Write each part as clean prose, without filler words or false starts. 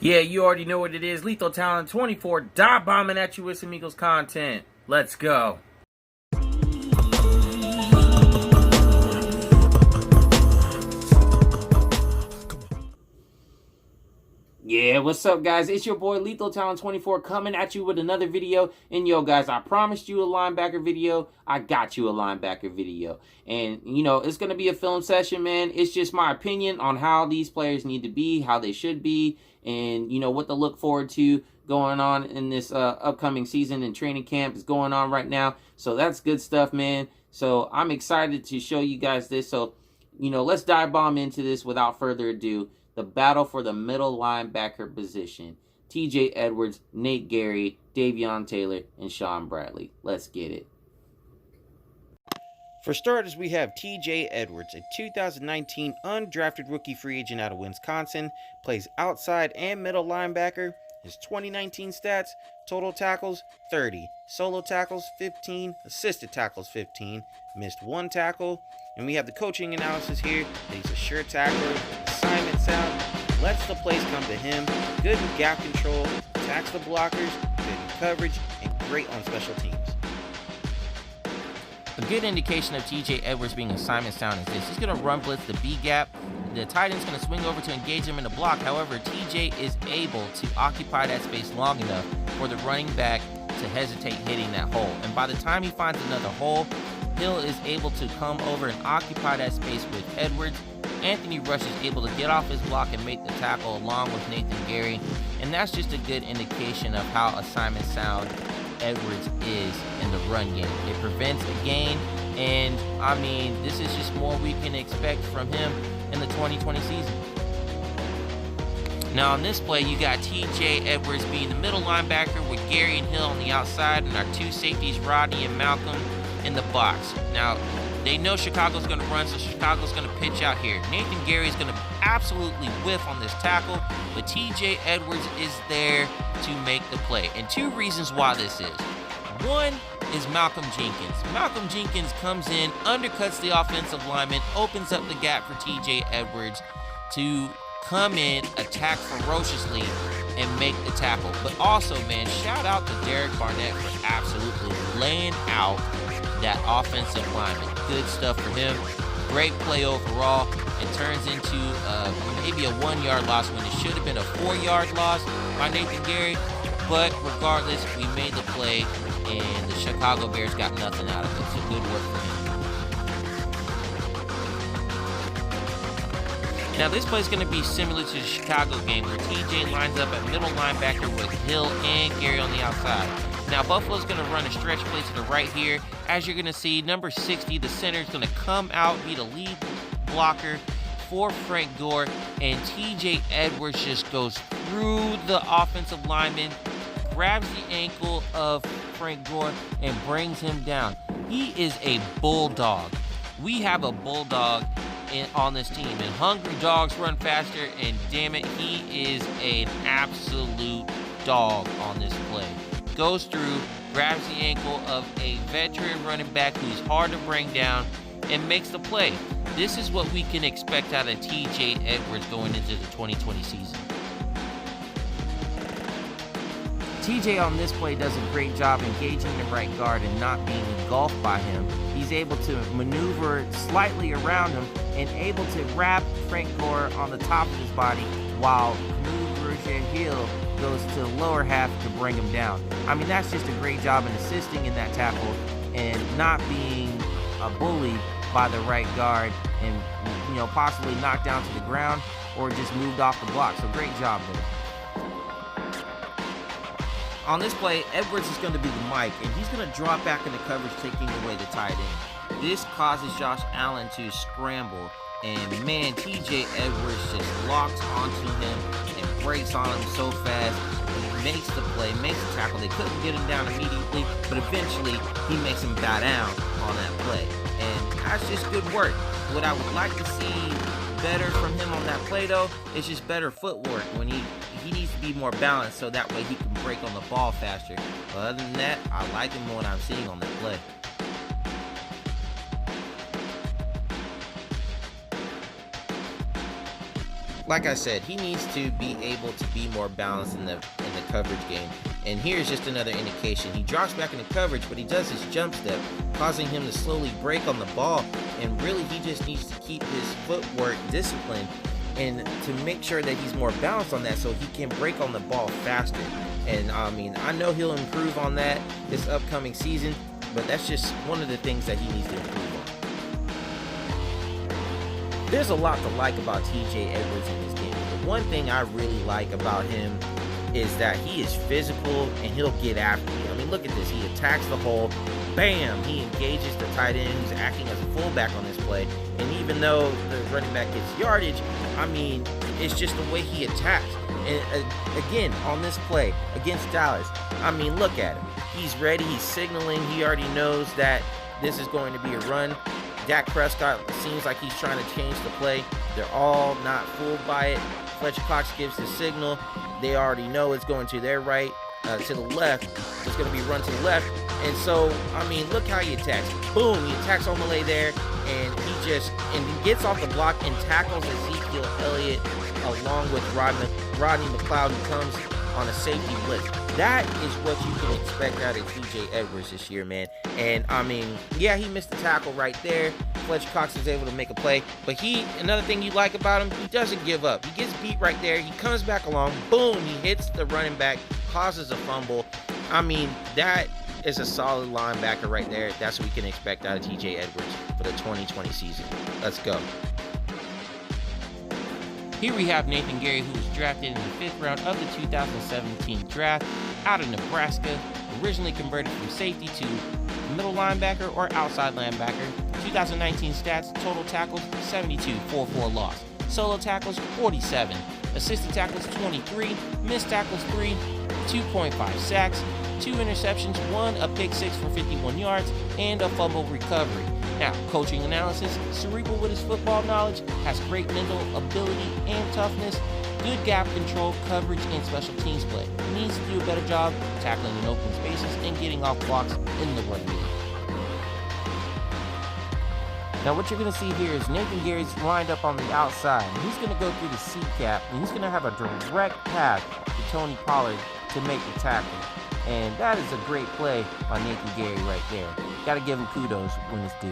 Yeah, you already know what it is. Lethal Talent 24, dive bombing at you with some Eagles content. Let's go. Yeah, what's up, guys? It's your boy Lethal Talent 24 coming at you with another video. And yo, guys, I promised you a linebacker video. I got you a linebacker video. And, you know, it's going to be a film session, man. It's just my opinion on how these players need to be, how they should be, and, you know, what to look forward to going on in this upcoming season, and training camp is going on right now. So that's good stuff, man. So I'm excited to show you guys this. So, you know, let's dive bomb into this without further ado. The battle for the middle linebacker position. TJ Edwards, Nate Gerry, Davion Taylor, and Shaun Bradley. Let's get it. For starters, we have TJ Edwards, a 2019 undrafted rookie free agent out of Wisconsin, plays outside and middle linebacker. His 2019 stats: total tackles 30, solo tackles 15, assisted tackles 15, missed 1 tackle. And we have the coaching analysis here that he's a sure tackler, assignment sound, lets the plays come to him, good in gap control, attacks the blockers, good in coverage, and great on special teams. A good indication of TJ Edwards being assignment sound is this. He's going to run blitz the B gap. The tight end's going to swing over to engage him in the block. However, TJ is able to occupy that space long enough for the running back to hesitate hitting that hole. And by the time he finds another hole, Hill is able to come over and occupy that space with Edwards. Anthony Rush is able to get off his block and make the tackle along with Nathan Gerry. And that's just a good indication of how assignment sound Edwards is in the run game. It prevents a gain, and I mean, this is just more we can expect from him in the 2020 season. Now on this play, you got TJ Edwards being the middle linebacker with Gerry and Hill on the outside, and our 2 safeties, Rodney and Malcolm, in the box. Now, they know Chicago's going to run, so Chicago's going to pitch out here. Nathan Gerry is going to absolutely whiff on this tackle, but TJ Edwards is there to make the play. And 2 reasons why this is. One is Malcolm Jenkins. Malcolm Jenkins comes in, undercuts the offensive lineman, opens up the gap for TJ Edwards to come in, attack ferociously, and make the tackle. But also, man, shout out to Derek Barnett for absolutely laying out that offensive lineman. Good stuff for him. Great play overall. It turns into maybe a 1-yard loss when it should have been a 4-yard loss by Nathan Gerry. But regardless, we made the play, and the Chicago Bears got nothing out of it. So good work for him. Now this play is going to be similar to the Chicago game, where TJ lines up at middle linebacker with Hill and Gerry on the outside. Now Buffalo's going to run a stretch play to the right here. As you're going to see, number 60, the center, is going to come out, be the lead blocker for Frank Gore, and TJ Edwards just goes through the offensive lineman, grabs the ankle of Frank Gore, and brings him down. He is a bulldog. We have a bulldog on this team, and hungry dogs run faster, and damn it, he is an absolute dog on this play. Goes through, grabs the ankle of a veteran running back who's hard to bring down, and makes the play. This is what we can expect out of TJ Edwards going into the 2020 season. TJ on this play does a great job engaging the right guard and not being engulfed by him. He's able to maneuver slightly around him and able to wrap Frank Gore on the top of his body, while Hill goes to the lower half to bring him down. I mean, that's just a great job in assisting in that tackle and not being a bully by the right guard and, you know, possibly knocked down to the ground or just moved off the block. So great job there. On this play, Edwards is going to be the Mike, and he's going to drop back into coverage, taking away the tight end. This causes Josh Allen to scramble, and man, TJ Edwards just locks onto him and breaks on him so fast. He makes the play, makes the tackle. They couldn't get him down immediately, but eventually he makes him bow down on that play. And that's just good work. What I would like to see better from him on that play, though, is just better footwork. When he needs to be more balanced, so that way he can break on the ball faster. But other than that, I like him what I'm seeing on that play. like I said, he needs to be able to be more balanced in the coverage game. And here's just another indication. He drops back into coverage, but he does his jump step, causing him to slowly break on the ball. And really, he just needs to keep his footwork disciplined and to make sure that he's more balanced on that so he can break on the ball faster. And I mean, I know he'll improve on that this upcoming season, but that's just one of the things that he needs to improve on. There's a lot to like about TJ Edwards in this game. The one thing I really like about him is that he is physical and he'll get after you. I mean, look at this. He attacks the hole. Bam! He engages the tight end who's acting as a fullback on this play. And even though the running back gets yardage, I mean, it's just the way he attacks. And again, on this play against Dallas, I mean, look at him. He's ready. He's signaling. He already knows that this is going to be a run. Dak Prescott seems like he's trying to change the play. They're all not fooled by it. Fletcher Cox gives the signal. They already know it's going to their right, to the left. It's going to be run to the left. And so, I mean, look how he attacks. Boom, he attacks Omalay there, and he gets off the block and tackles Ezekiel Elliott along with Rodney McLeod, who comes on a safety blitz. That is what you can expect out of TJ Edwards this year, man. And I mean, yeah, he missed the tackle right there. Fletcher Cox was able to make a play. But another thing you like about him, he doesn't give up. He gets beat right there. He comes back along. Boom, he hits the running back, causes a fumble. I mean, that is a solid linebacker right there. That's what we can expect out of TJ Edwards for the 2020 season. Let's go. Here we have Nathan Gerry, who was drafted in the 5th round of the 2017 draft out of Nebraska, originally converted from safety to middle linebacker or outside linebacker. 2019 stats: total tackles 72, 4-4 loss. Solo tackles 47, assisted tackles 23, missed tackles 3, 2.5 sacks, 2 interceptions, 1 a pick 6 for 51 yards, and a fumble recovery. Now, coaching analysis: cerebral with his football knowledge, has great mental ability and toughness, good gap control, coverage, and special teams play. He needs to do a better job tackling in open spaces and getting off blocks in the run game. Now, what you're going to see here is Nathan Gerry's lined up on the outside. And he's going to go through the C-cap, and he's going to have a direct path to Tony Pollard to make the tackle. And that is a great play by Nathan Gerry right there. Got to give him kudos when it's due.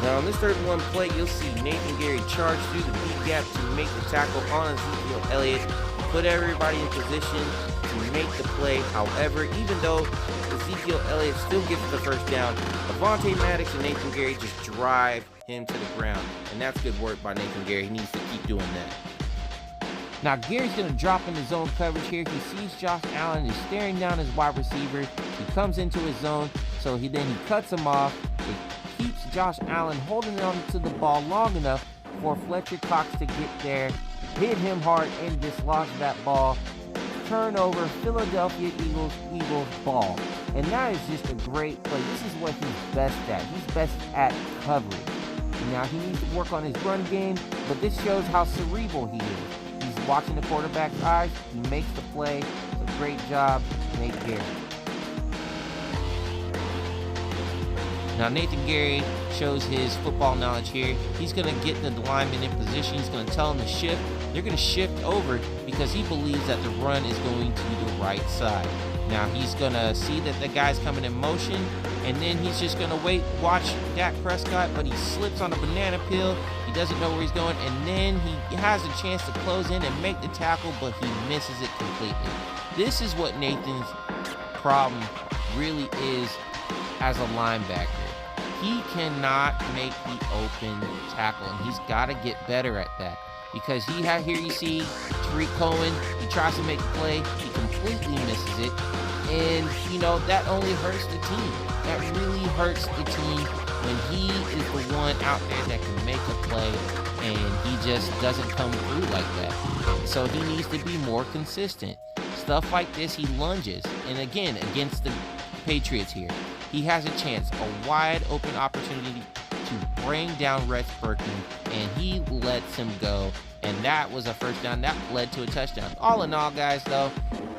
Now, on this 3rd-and-1 play, you'll see Nathan Gerry charge through the B-gap to make the tackle on Ezekiel Elliott, put everybody in position to make the play. However, even though Ezekiel Elliott still gets the first down, Avonte Maddox and Nathan Gerry just drive him to the ground. And that's good work by Nathan Gerry. He needs to keep doing that. Now, Gary's going to drop into zone coverage here. He sees Josh Allen is staring down his wide receiver. He comes into his zone, so he cuts him off. It keeps Josh Allen holding on to the ball long enough for Fletcher Cox to get there, hit him hard, and dislodge that ball. Turnover, Philadelphia Eagles ball. And that is just a great play. This is what he's best at. He's best at coverage. Now, he needs to work on his run game, but this shows how cerebral he is. He's watching the quarterback's eyes. He makes the play. It's a great job, Nate Gerry. Now, Nathan Gerry shows his football knowledge here. He's going to get the lineman in position. He's going to tell him to shift. They're going to shift over because he believes that the run is going to the right side. Now, he's going to see that the guy's coming in motion, and then he's just going to watch Dak Prescott, but he slips on a banana peel. He doesn't know where he's going, and then he has a chance to close in and make the tackle, but he misses it completely. This is what Nathan's problem really is as a linebacker. He cannot make the open tackle, and he's got to get better at that. Because here you see Tariq Cohen, he tries to make the play, he completely misses it, and that only hurts the team. That really hurts the team when he is the one out there that can make a play, and he just doesn't come through like that. So he needs to be more consistent. Stuff like this, he lunges, and again, against the Patriots here, he has a chance, a wide open opportunity to bring down Rex Burkman, and he lets him go. And that was a first down. That led to a touchdown. All in all, guys, though,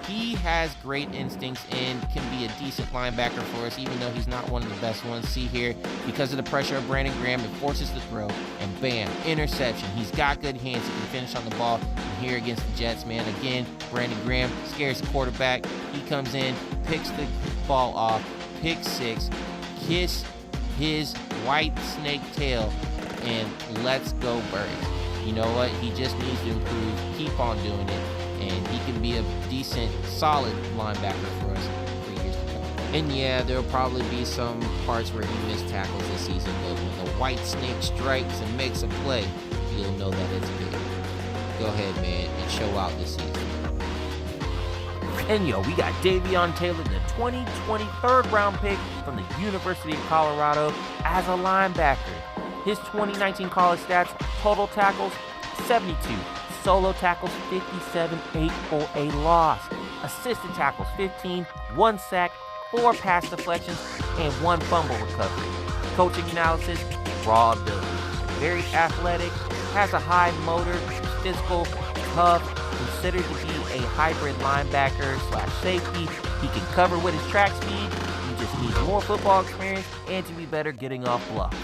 he has great instincts and can be a decent linebacker for us, even though he's not one of the best ones. See here, because of the pressure of Brandon Graham, it forces the throw, and bam, interception. He's got good hands. He can finish on the ball. And here against the Jets, man, again, Brandon Graham scares the quarterback. He comes in, picks the ball off, pick six, kiss his white snake tail, and let's go Birds. You know what? He just needs to improve, keep on doing it, and he can be a decent, solid linebacker for us for years to come. And yeah, there'll probably be some parts where he missed tackles this season, but when the white snake strikes and makes a play, you'll know that it's big. Go ahead, man, and show out this season. And yo, we got Davion Taylor, the 2023rd round pick from the University of Colorado as a linebacker. His 2019 college stats: total tackles 72, solo tackles 57, 8 for a loss, assisted tackles 15, 1 sack, 4 pass deflections, and 1 fumble recovery. Coaching analysis: raw ability, very athletic, has a high motor, physical, tough, considered to be a hybrid linebacker / safety. He can cover with his track speed. He just needs more football experience and to be better getting off blocks.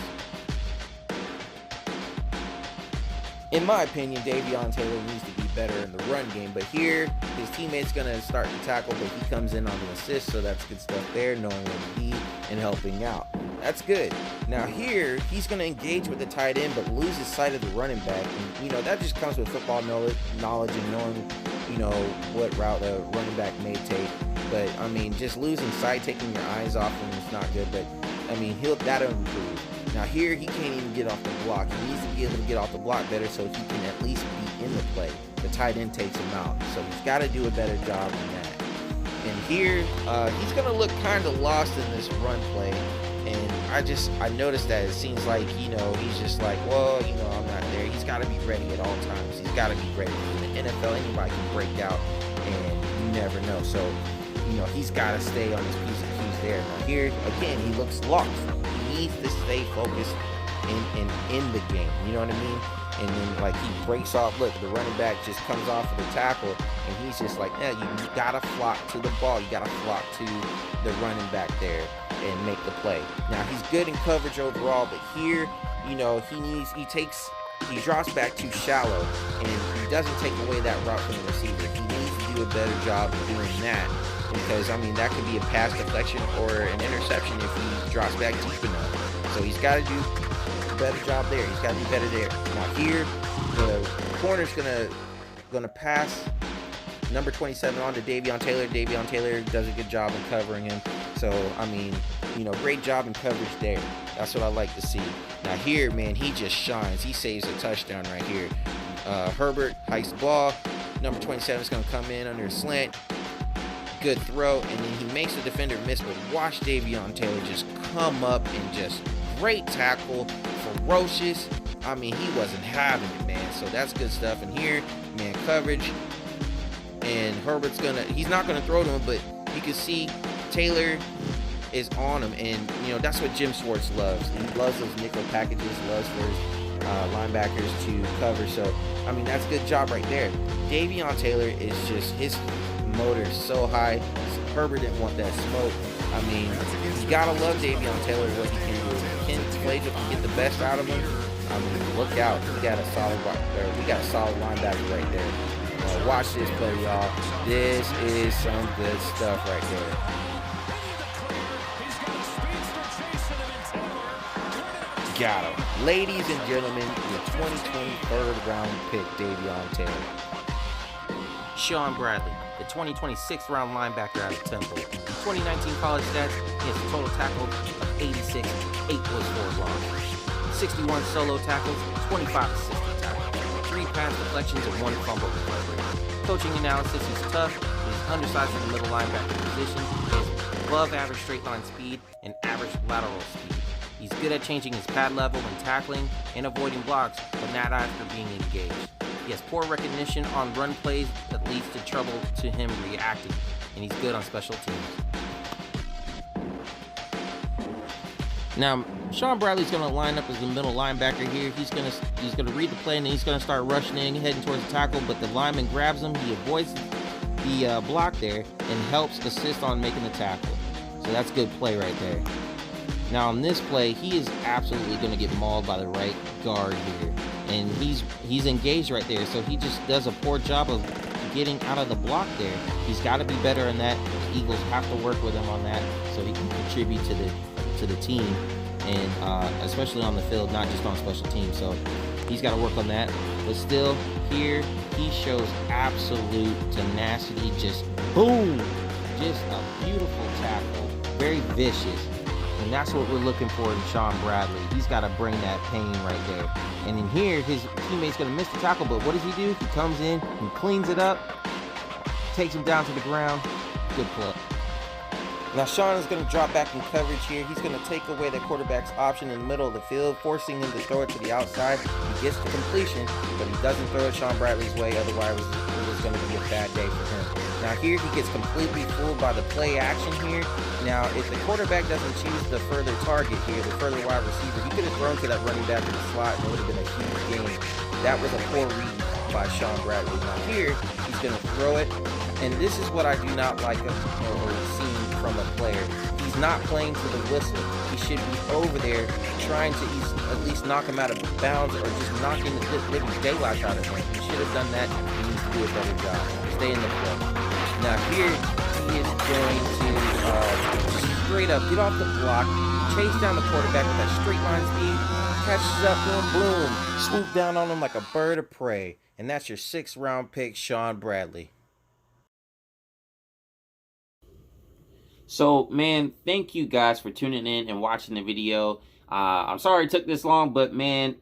In my opinion, Davion Taylor needs to be better in the run game, but here, his teammate's going to start the tackle, but he comes in on an assist, so that's good stuff there, knowing what to be and helping out. That's good. Now here, he's going to engage with the tight end, but loses sight of the running back, and, that just comes with football knowledge and knowing, what route a running back may take, but, just losing sight, taking your eyes off him is not good, but, that'll improve. Now here, he can't even get off the block. He needs to be able to get off the block better so he can at least be in the play. The tight end takes him out. So he's got to do a better job than that. And here, he's going to look kind of lost in this run play. And I noticed that it seems like, he's just like, well, I'm not there. He's got to be ready at all times. He's got to be ready. In the NFL, anybody can break out, and you never know. So, he's got to stay on his P's and Q's there. Now here, again, he looks lost. He needs to stay focused in the game. You know what I mean? And then, he breaks off. Look, the running back just comes off of the tackle, and he's just like, you got to flock to the ball. You got to flock to the running back there and make the play. Now, he's good in coverage overall, but here, he drops back too shallow, and he doesn't take away that route from the receiver. He needs to do a better job of doing that, because, that could be a pass deflection or an interception if he drops back deep enough. So he's got to do a better job there. He's got to be better there. Now here, the corner's gonna pass number 27 on to Davion Taylor. Davion Taylor does a good job in covering him. So, great job in coverage there. That's what I like to see. Now here, man, he just shines. He saves a touchdown right here. Herbert hikes the ball. Number 27 is going to come in under a slant. Good throw, and then he makes the defender miss, but watch Davion Taylor just come up and just great tackle, ferocious. He wasn't having it, man. So that's good stuff. And here, man, coverage. And Herbert's he's not going to throw to him, but you can see Taylor is on him. And, that's what Jim Schwartz loves. He loves those nickel packages, loves for his linebackers to cover. So, that's a good job right there. Davion Taylor is just, his motor is so high. Herbert didn't want that smoke. You got to love Davion Taylor, what he can do. Ken Flager can get the best out of him. Look out. We got a solid linebacker right there. Watch this play, y'all. This is some good stuff right there. Got him. Ladies and gentlemen, the 2023rd round pick, Davion Taylor. Shaun Bradley, the 2026th round linebacker out of Temple. 2019 college stats: he has a total tackle of 86, 8 was for a loss, 61 solo tackles, 25 assisted tackles, 3 pass deflections, and 1 fumble recovery. Coaching analysis: he's tough, he's undersized in the middle linebacker position, he has above average straight line speed and average lateral speed. He's good at changing his pad level when tackling and avoiding blocks, but not after being engaged. He has poor recognition on run plays that leads to trouble to him reacting, and he's good on special teams. Now, Shaun Bradley's going to line up as the middle linebacker here. He's going to read the play, and then he's going to start rushing in, heading towards the tackle, but the lineman grabs him. He avoids the block there and helps assist on making the tackle. So that's good play right there. Now, on this play, he is absolutely going to get mauled by the right guard here, and he's engaged right there, so he just does a poor job of getting out of the block there. He's got to be better on that. The Eagles have to work with him on that so he can contribute to the team, and especially on the field, not just on special teams. So he's got to work on that. But still, here he shows absolute tenacity. Just boom, just a beautiful tackle, very vicious, and that's what we're looking for in Shaun Bradley. He's got to bring that pain right there. And in here, his teammate's going to miss the tackle, but what does he do? He comes in and cleans it up, takes him down to the ground. Good play. Now Shaun is going to drop back in coverage here. He's going to take away the quarterback's option in the middle of the field, forcing him to throw it to the outside. He gets the completion, but he doesn't throw it Shaun Bradley's way. Otherwise, it was going to be a bad day for him. Now here he gets completely fooled by the play action here. Now if the quarterback doesn't choose the further target here, the further wide receiver, he could have thrown to that running back in the slot and it would have been a huge game. That was a poor read by Shaun Bradley. Now here he's going to throw it, and this is what I do not like or seeing from a player. He's not playing to the whistle. He should be over there trying to at least knock him out of bounds or just knocking the living daylights out of him. He should have done that. He needs to do a better job. Stay in the play. Now here he is going to just straight up get off the block, chase down the quarterback with that straight line speed, catches up to him, boom, swoop down on him like a bird of prey. And that's your 6th round pick, Shaun Bradley. So, man, thank you guys for tuning in and watching the video. I'm sorry it took this long, but man,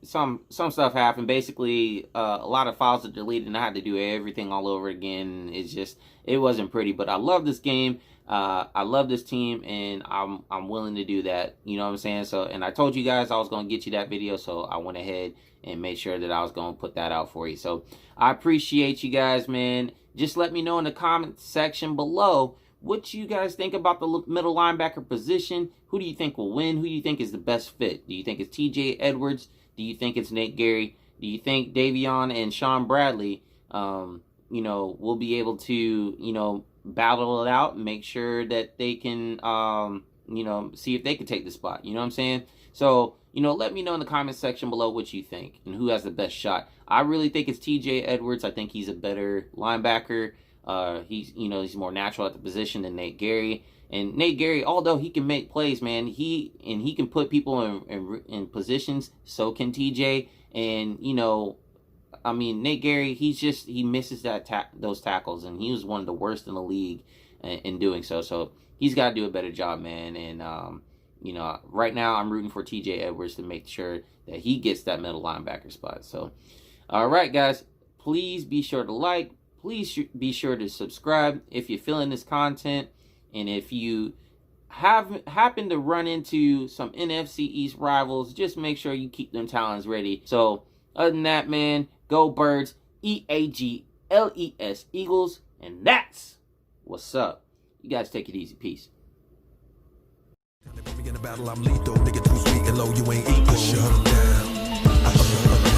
some stuff happened. Basically, a lot of files are deleted, and I had to do everything all over again. It wasn't pretty, but I love this game. I love this team, and I'm willing to do that. You know what I'm saying? So, and I told you guys I was going to get you that video, so I went ahead and made sure that I was going to put that out for you. So, I appreciate you guys, man. Just let me know in the comment section below what you guys think about the middle linebacker position. Who do you think will win? Who do you think is the best fit? Do you think it's TJ Edwards? Do you think it's Nate Gerry? Do you think Davion and Shaun Bradley, will be able to, battle it out and make sure that they can, see if they can take the spot? You know what I'm saying? So, let me know in the comment section below what you think and who has the best shot. I really think it's TJ Edwards. I think he's a better linebacker. He's more natural at the position than Nate Gerry. And Nate Gerry, although he can make plays, man, he can put people in positions. So can TJ. And Nate Gerry, he misses those tackles, and he was one of the worst in the league in doing so. So he's got to do a better job, man. And right now I'm rooting for TJ Edwards to make sure that he gets that middle linebacker spot. So, all right, guys, please be sure to like. Please be sure to subscribe if you're feeling this content. And if you happen to run into some NFC East rivals, just make sure you keep them talons ready. So, other than that, man, go Birds, EAGLES, Eagles, and that's what's up. You guys take it easy. Peace. In a battle, I'm lethal. Nigga too sweet and low, you ain't equal. Shut 'em down.